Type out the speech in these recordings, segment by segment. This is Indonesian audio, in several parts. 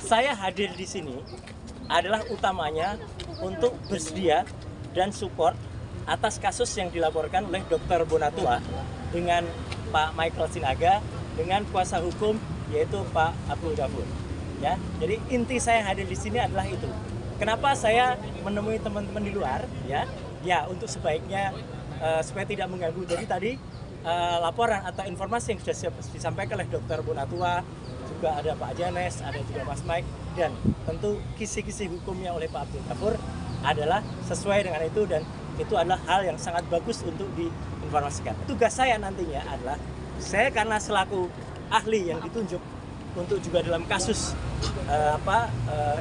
saya hadir di sini adalah utamanya untuk bersedia dan support atas kasus yang dilaporkan oleh Dr. Bonatua dengan Pak Michael Sinaga dengan kuasa hukum yaitu Pak Abdul Ghafur. Ya, jadi inti saya hadir di sini adalah itu. Kenapa saya menemui teman-teman di luar? Ya untuk sebaiknya supaya tidak mengganggu. Jadi tadi laporan atau informasi yang sudah disampaikan oleh Dr. Bonatua, juga ada Pak Janes, ada juga Mas Mike, dan tentu kisi-kisi hukumnya oleh Pak Abdul Ghafur adalah sesuai dengan itu, dan itu adalah hal yang sangat bagus untuk diinformasikan. Tugas saya nantinya adalah, saya karena selaku ahli yang ditunjuk untuk juga dalam kasus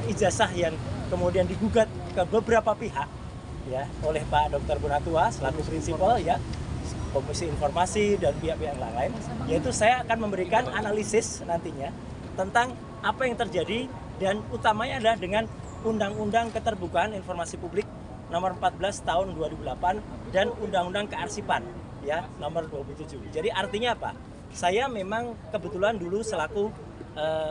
ijazah yang kemudian digugat ke beberapa pihak ya oleh Pak Dr. Bonatua selaku prinsipal ya, Komisi Informasi dan pihak-pihak yang lain, yaitu saya akan memberikan analisis nantinya tentang apa yang terjadi, dan utamanya adalah dengan Undang-Undang Keterbukaan Informasi Publik nomor 14 tahun 2008 dan Undang-Undang Kearsipan ya nomor 27. Jadi artinya apa? Saya memang kebetulan dulu selaku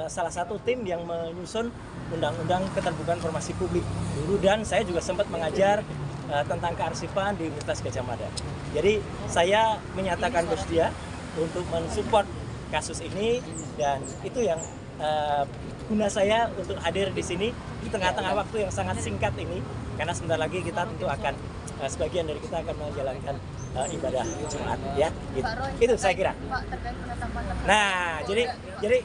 salah satu tim yang menyusun Undang-Undang Keterbukaan Informasi Publik dulu, dan saya juga sempat mengajar tentang kearsipan di Universitas Gadjah Mada. Jadi saya menyatakan bersedia untuk mensupport kasus ini, dan itu yang guna saya untuk hadir di sini di tengah-tengah waktu yang sangat singkat ini, karena sebentar lagi kita tentu akan sebagian dari kita akan menjalankan ibadah Jumat ya. Gitu. Itu saya kira. Nah, jadi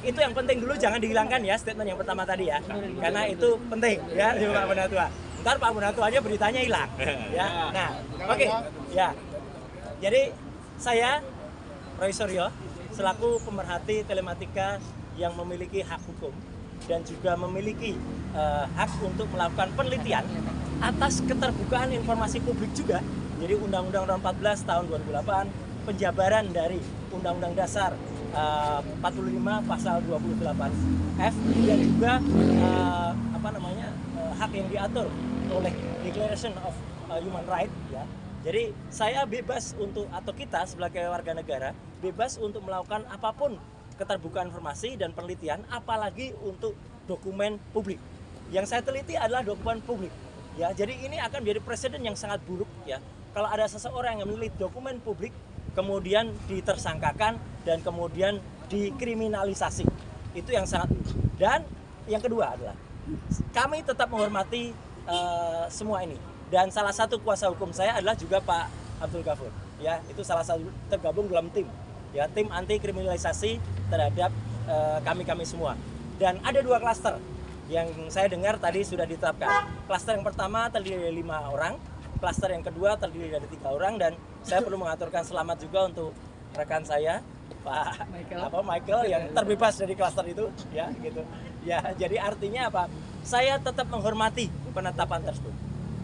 itu yang penting dulu, jangan dihilangkan ya statement yang pertama tadi ya, karena itu penting ya Pak Bonatua. Ntar Pak Bonatua aja beritanya hilang ya. Nah, oke. Ya. Jadi saya Roy Suryo selaku pemerhati telematika yang memiliki hak hukum dan juga memiliki hak untuk melakukan penelitian atas keterbukaan informasi publik juga. Jadi Undang-Undang Nomor 14 tahun 2008, penjabaran dari Undang-Undang Dasar 45 pasal 28F, dan juga hak yang diatur oleh Declaration of Human Rights ya. Jadi saya bebas untuk, atau kita sebagai warga negara bebas untuk melakukan apapun keterbukaan informasi dan penelitian, apalagi untuk dokumen publik. Yang saya teliti adalah dokumen publik. Ya, jadi ini akan menjadi presiden yang sangat buruk ya. Kalau ada seseorang yang meneliti dokumen publik kemudian ditersangkakan dan kemudian dikriminalisasi. Itu yang sangat buruk. Dan yang kedua adalah kami tetap menghormati semua ini. Dan salah satu kuasa hukum saya adalah juga Pak Abdul Ghafur. Ya, itu salah satu tergabung dalam tim. Ya, tim anti kriminalisasi terhadap kami semua. Dan ada 2 klaster yang saya dengar tadi sudah ditetapkan. Klaster yang pertama terdiri dari 5 orang, klaster yang kedua terdiri dari 3 orang, dan saya perlu mengaturkan selamat juga untuk rekan saya Pak Michael yang terbebas dari klaster itu ya gitu. Ya, jadi artinya apa? Saya tetap menghormati penetapan tersebut.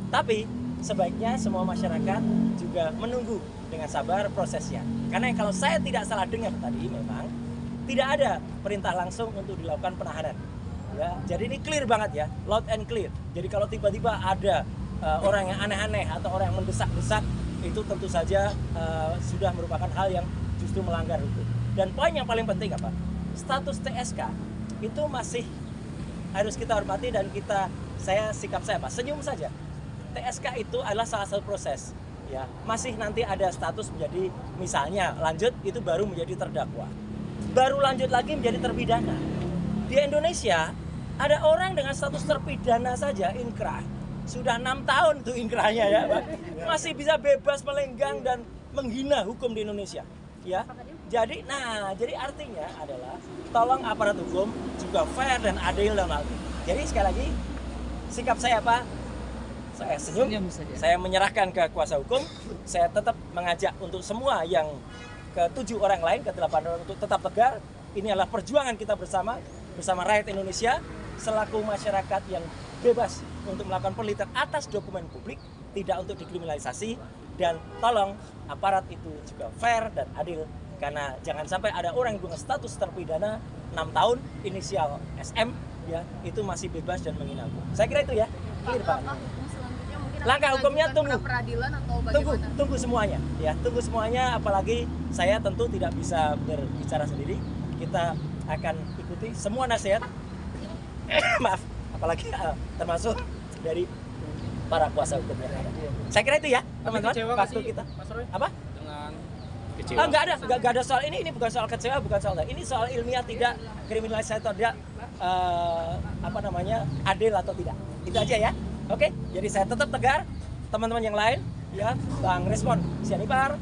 Tapi sebaiknya semua masyarakat juga menunggu dengan sabar prosesnya. Karena kalau saya tidak salah dengar tadi, memang tidak ada perintah langsung untuk dilakukan penahanan. Ya, jadi ini clear banget ya, loud and clear. Jadi kalau tiba-tiba ada orang yang aneh-aneh atau orang yang mendesak-desak, itu tentu saja sudah merupakan hal yang justru melanggar hukum. Dan poin yang paling penting apa? Status TSK itu masih harus kita hormati, dan sikap saya apa? Senyum saja. TSK itu adalah salah satu proses. Ya, masih nanti ada status menjadi, misalnya lanjut itu baru menjadi terdakwa. Baru lanjut lagi menjadi terpidana. Di Indonesia ada orang dengan status terpidana saja inkrah. Sudah 6 tahun tuh inkrahnya ya, Pak. Masih bisa bebas melenggang dan menghina hukum di Indonesia. Ya. Jadi artinya adalah tolong aparat hukum juga fair dan adil dalam hal ini. Jadi sekali lagi sikap saya apa? Saya senyum, saya menyerahkan ke kuasa hukum. Saya tetap mengajak untuk semua yang ke-7 orang lain, ke-8 orang untuk tetap tegar. Ini adalah perjuangan kita bersama rakyat Indonesia selaku masyarakat yang bebas untuk melakukan penelitian atas dokumen publik, tidak untuk dikriminalisasi. Dan tolong aparat itu juga fair dan adil, karena jangan sampai ada orang yang punya status terpidana 6 tahun inisial SM ya, itu masih bebas dan menghina hukum. Saya kira itu ya. Clear, Pak. Langkah hukumnya tunggu semuanya ya, tunggu semuanya, apalagi saya tentu tidak bisa berbicara sendiri. Kita akan ikuti semua nasihat maaf, apalagi termasuk dari para kuasa hukum yang ada. Saya kira itu ya, teman-teman. Waktu kita. Mas Roy, Apa? dengan kecewa. Enggak ada soal ini bukan soal kecewa, bukan soal ini soal ilmiah tidak, kriminalisasi atau tidak, adil atau tidak. Itu aja ya. Oke, jadi saya tetap tegar. Teman-teman yang lain, ya, Bang Respon Sianipar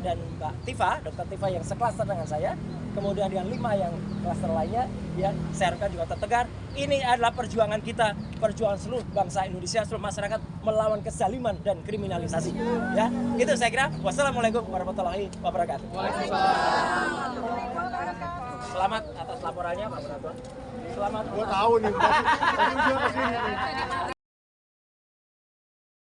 dan Mbak Tifa, Dr. Tifa yang seklaster dengan saya, kemudian yang 5 yang klaster lainnya, ya, saya harapkan juga tetap tegar. Ini adalah perjuangan kita, perjuangan seluruh bangsa Indonesia, seluruh masyarakat melawan kezaliman dan kriminalisasi. Ya, itu saya kira. Wassalamualaikum warahmatullahi wabarakatuh. Selamat atas laporannya, Pak Penonton. Selamat. Gua tahu nih.